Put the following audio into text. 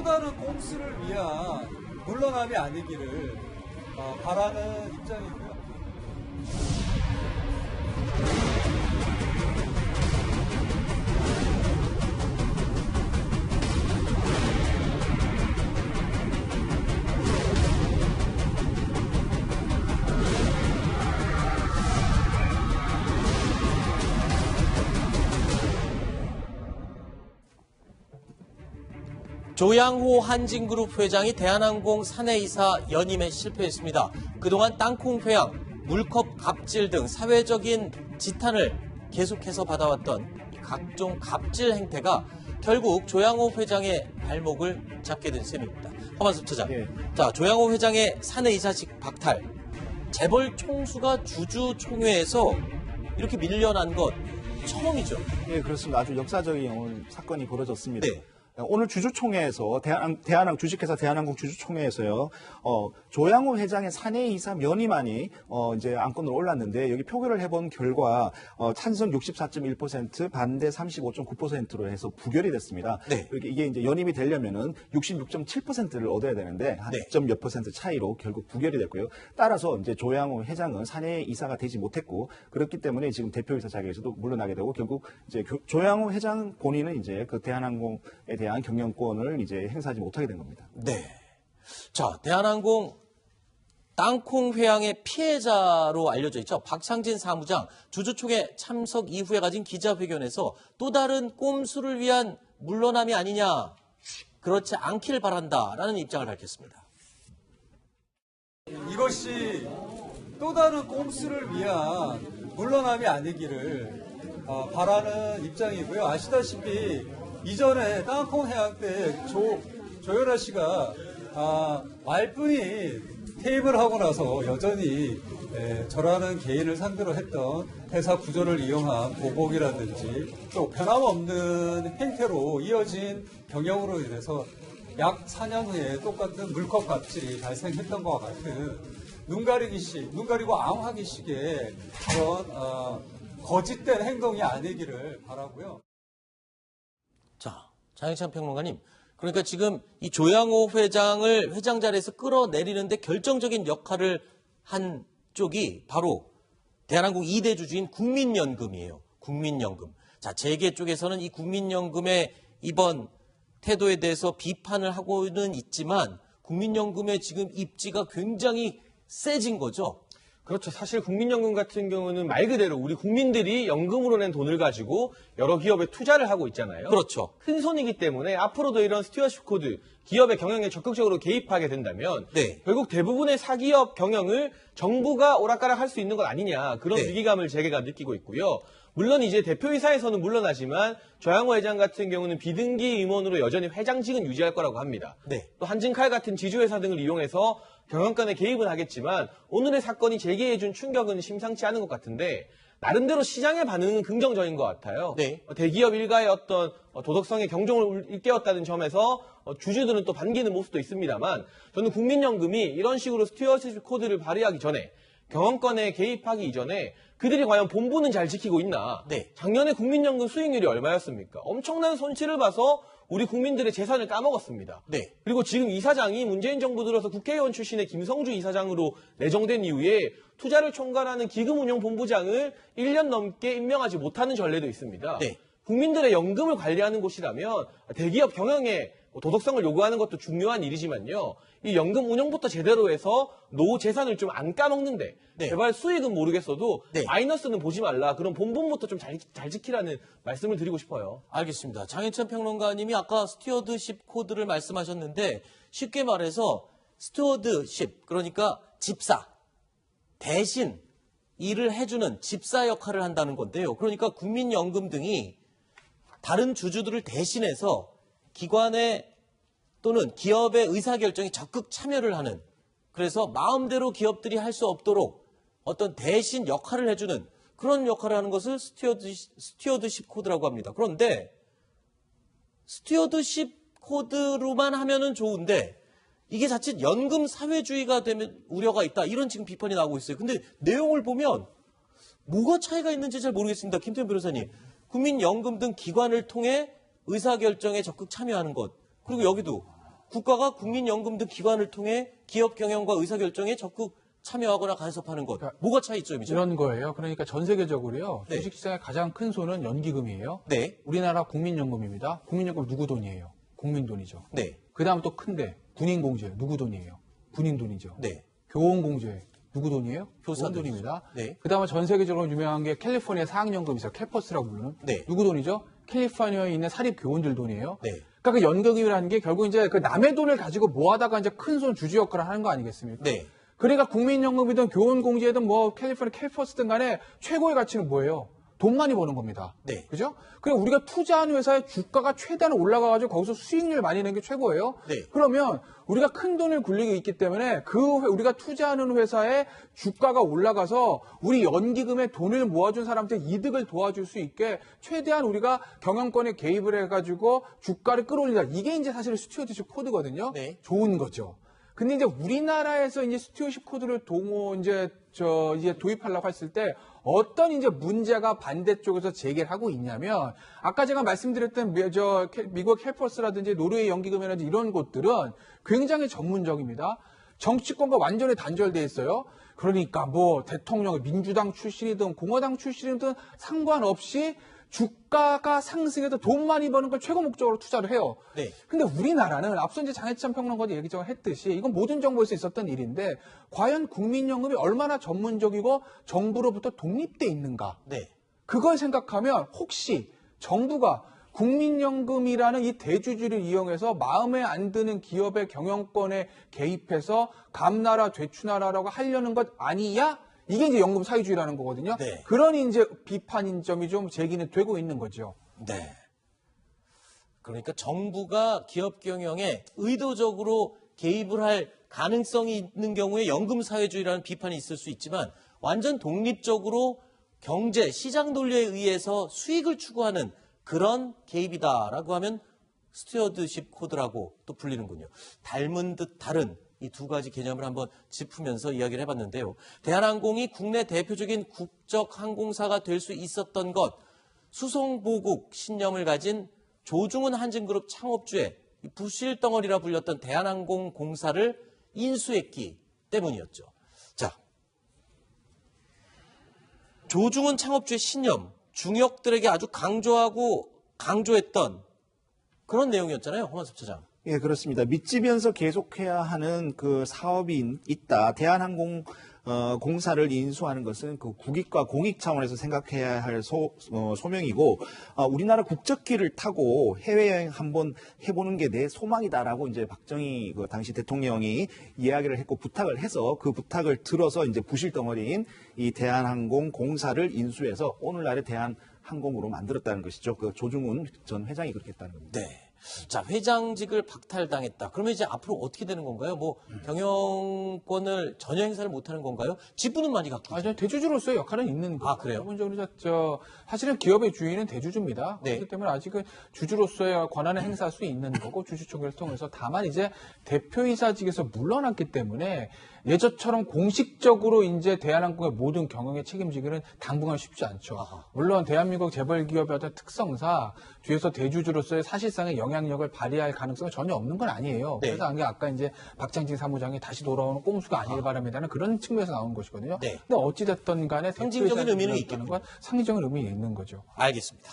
다른 꼼수를 위한 물러남이 아니기를 바라는 입장이고요. 조양호 한진그룹 회장이 대한항공 사내이사 연임에 실패했습니다. 그동안 땅콩 회항, 물컵 갑질 등 사회적인 지탄을 계속해서 받아왔던 각종 갑질 행태가 결국 조양호 회장의 발목을 잡게 된 셈입니다. 허만섭 차장. 예. 자, 조양호 회장의 사내이사직 박탈. 재벌 총수가 주주총회에서 이렇게 밀려난 것 처음이죠. 예, 그렇습니다. 아주 역사적인 오늘 사건이 벌어졌습니다. 네. 오늘 주주총회에서 주식회사 대한항공 주주총회에서요, 조양호 회장의 사내이사 면이만이 이제 안건으로 올랐는데 여기 표결을 해본 결과 찬성 64.1%, 반대 35.9%로 해서 부결이 됐습니다. 네. 이게 이제 연임이 되려면은 66.7%를 얻어야 되는데 한 네. 2몇 % 차이로 결국 부결이 됐고요. 따라서 이제 조양호 회장은 사내이사가 되지 못했고 그렇기 때문에 지금 대표이사 자리에서도 물러나게 되고 결국 이제 조양호 회장 본인은 이제 그 대한항공에 대한 경영권을 이제 행사하지 못하게 된 겁니다. 네. 자, 대한항공 땅콩 회항의 피해자로 알려져 있죠. 박상진 사무장 주주총회 참석 이후에 가진 기자회견에서 또 다른 꼼수를 위한 물러남이 아니냐, 그렇지 않길 바란다라는 입장을 밝혔습니다. 이것이 또 다른 꼼수를 위한 물러남이 아니기를 바라는 입장이고요. 아시다시피 이전에 땅콩 해양 때 조현아 씨가 말뿐이 퇴임을 하고 나서 여전히 저라는 개인을 상대로 했던 회사 구조를 이용한 보복이라든지 또 변함없는 행태로 이어진 경영으로 인해서 약 4년 후에 똑같은 물컵 갑질이 발생했던 것과 같은 눈 가리고 앙하기식의 그런 거짓된 행동이 아니기를 바라고요. 자, 장희찬 평론가님, 그러니까 지금 이 조양호 회장을 회장 자리에서 끌어내리는데 결정적인 역할을 한 쪽이 바로 대한항공 2대 주주인 국민연금이에요. 국민연금. 자, 재계 쪽에서는 이 국민연금의 이번 태도에 대해서 비판을 하고는 있지만 국민연금의 지금 입지가 굉장히 세진 거죠. 그렇죠. 사실 국민연금 같은 경우는 말 그대로 우리 국민들이 연금으로 낸 돈을 가지고 여러 기업에 투자를 하고 있잖아요. 그렇죠. 큰 손이기 때문에 앞으로도 이런 스튜어십 코드, 기업의 경영에 적극적으로 개입하게 된다면 네. 결국 대부분의 사기업 경영을 정부가 오락가락할 수 있는 것 아니냐, 그런 네. 위기감을 재계가 느끼고 있고요. 물론 이제 대표이사에서는 물러나지만 조양호 회장 같은 경우는 비등기 임원으로 여전히 회장직은 유지할 거라고 합니다. 네. 또 한진칼 같은 지주회사 등을 이용해서 경영권에 개입은 하겠지만 오늘의 사건이 재계해준 충격은 심상치 않은 것 같은데 나름대로 시장의 반응은 긍정적인 것 같아요. 네. 대기업 일가의 어떤 도덕성의 경종을 일깨웠다는 점에서 주주들은 또 반기는 모습도 있습니다만 저는 국민연금이 이런 식으로 스튜어십 코드를 발휘하기 전에 경영권에 개입하기 이전에 그들이 과연 본분은 잘 지키고 있나. 네. 작년에 국민연금 수익률이 얼마였습니까? 엄청난 손실을 봐서 우리 국민들의 재산을 까먹었습니다. 네. 그리고 지금 이사장이 문재인 정부 들어서 국회의원 출신의 김성주 이사장으로 내정된 이후에 투자를 총괄하는 기금운용본부장을 1년 넘게 임명하지 못하는 전례도 있습니다. 네. 국민들의 연금을 관리하는 곳이라면 대기업 경영에 도덕성을 요구하는 것도 중요한 일이지만요. 이 연금 운영부터 제대로 해서 노후 재산을 좀 안 까먹는데 네. 제발 수익은 모르겠어도 네. 마이너스는 보지 말라. 그런 본분부터 좀 잘 지키라는 말씀을 드리고 싶어요. 알겠습니다. 장인천 평론가님이 아까 스튜어드십 코드를 말씀하셨는데 쉽게 말해서 스튜어드십, 그러니까 집사, 대신 일을 해주는 집사 역할을 한다는 건데요. 그러니까 국민연금 등이 다른 주주들을 대신해서 기관의 또는 기업의 의사결정에 적극 참여를 하는, 그래서 마음대로 기업들이 할 수 없도록 어떤 대신 역할을 해주는 그런 역할을 하는 것을 스튜어드십 코드라고 합니다. 그런데 스튜어드십 코드로만 하면은 좋은데 이게 자칫 연금 사회주의가 되면 우려가 있다, 이런 지금 비판이 나오고 있어요. 근데 내용을 보면 뭐가 차이가 있는지 잘 모르겠습니다. 김태현 변호사님, 국민연금 등 기관을 통해 의사결정에 적극 참여하는 것, 그리고 여기도 국가가 국민연금 등 기관을 통해 기업 경영과 의사결정에 적극 참여하거나 간섭하는 것. 뭐가 차이점이죠? 이런 거예요. 그러니까 전 세계적으로요. 네. 주식시장의 가장 큰 손은 연기금이에요. 네. 우리나라 국민연금입니다. 국민연금 누구 돈이에요? 국민 돈이죠. 네. 그 다음 또 큰데 군인공제 누구 돈이에요? 군인 돈이죠. 네. 교원공제 누구 돈이에요? 교사 교원 돈입니다. 네. 그 다음에 전 세계적으로 유명한 게 캘리포니아 사학연금이 있어요. 캘퍼스라고 부르는. 네. 누구 돈이죠? 캘리포니아에 있는 사립교원들 돈이에요. 네. 그러니까 그 연금이라는 게 결국 이제 그 남의 돈을 가지고 모아다가 이제 큰 손 주주 역할을 하는 거 아니겠습니까? 네. 그러니까 국민연금이든 교원공제든 뭐 캘리포니아 캘퍼스든 간에 최고의 가치는 뭐예요? 돈 많이 버는 겁니다. 네. 그죠? 그럼 우리가 투자하는 회사의 주가가 최대한 올라가가지고 거기서 수익률 많이 내는 게 최고예요. 네. 그러면 우리가 큰 돈을 굴리고 있기 때문에 우리가 투자하는 회사의 주가가 올라가서 우리 연기금에 돈을 모아준 사람한테 이득을 도와줄 수 있게 최대한 우리가 경영권에 개입을 해가지고 주가를 끌어올린다. 이게 이제 사실 스튜어드십 코드거든요. 네. 좋은 거죠. 근데 이제 우리나라에서 이제 스튜어십 코드를 이제 도입하려고 했을 때 어떤 이제 문제가 반대쪽에서 제기를 하고 있냐면 아까 제가 말씀드렸던 미국 캘퍼스라든지 노르웨이 연기금이라든지 이런 곳들은 굉장히 전문적입니다. 정치권과 완전히 단절돼 있어요. 그러니까 뭐 대통령 민주당 출신이든 공화당 출신이든 상관없이 주가가 상승해도 돈 많이 버는 걸 최고 목적으로 투자를 해요. 네. 근데 우리나라는 앞서 이제 장혜찬 평론가도 얘기를 했듯이 이건 모든 정부에서 있었던 일인데 과연 국민연금이 얼마나 전문적이고 정부로부터 독립돼 있는가? 네. 그걸 생각하면 혹시 정부가 국민연금이라는 이 대주주를 이용해서 마음에 안 드는 기업의 경영권에 개입해서 감나라 되추나라라고 하려는 것 아니야? 이게 이제 연금 사회주의라는 거거든요. 네. 그런 이제 비판인 점이 좀 제기는 되고 있는 거죠. 네. 그러니까 정부가 기업 경영에 의도적으로 개입을 할 가능성이 있는 경우에 연금 사회주의라는 비판이 있을 수 있지만 완전 독립적으로 경제, 시장 논리에 의해서 수익을 추구하는 그런 개입이다라고 하면 스튜어드십 코드라고 또 불리는군요. 닮은 듯 다른 이 두 가지 개념을 한번 짚으면서 이야기를 해봤는데요. 대한항공이 국내 대표적인 국적 항공사가 될 수 있었던 것, 수송보국 신념을 가진 조중훈 한진그룹 창업주의 부실덩어리라 불렸던 대한항공공사를 인수했기 때문이었죠. 자, 조중훈 창업주의 신념, 중역들에게 아주 강조했던 그런 내용이었잖아요, 허만섭 차장. 예, 그렇습니다. 믿지면서 계속해야 하는 그 사업이 있다. 대한항공 공사를 인수하는 것은 그 국익과 공익 차원에서 생각해야 할 소명이고, 우리나라 국적기를 타고 해외여행 한번 해보는 게 내 소망이다라고 이제 박정희 그 당시 대통령이 이야기를 했고 부탁을 해서 그 부탁을 들어서 이제 부실덩어리인 이 대한항공 공사를 인수해서 오늘날의 대한항공으로 만들었다는 것이죠. 그 조중훈 전 회장이 그렇게 했다는 겁니다. 네. 자, 회장직을 박탈당했다. 그러면 이제 앞으로 어떻게 되는 건가요? 뭐 경영권을 전혀 행사를 못하는 건가요? 지분은 많이 갖고 있죠. 대주주로서의 역할은 있는 거죠. 아, 그래요? 기본적으로 사실은 기업의 주인은 대주주입니다. 네. 그렇기 때문에 아직은 주주로서의 권한을 행사할 수 있는 거고 주주총회를 통해서 다만 이제 대표이사직에서 물러났기 때문에 예전처럼 공식적으로 이제 대한항공의 모든 경영에 책임지기는 당분간 쉽지 않죠. 물론 대한민국 재벌기업의 어떤 특성상 뒤에서 대주주로서의 사실상의 영향력을 발휘할 가능성은 전혀 없는 건 아니에요. 네. 그래서 아까 이제 박장진 사무장이 다시 돌아오는 꼼수가 아니길 바랍니다는 그런 측면에서 나온 것이거든요. 네. 근데 어찌됐든 간에 상징적인 의미는 있다는 건 상징적인 의미가 있는 거죠. 알겠습니다.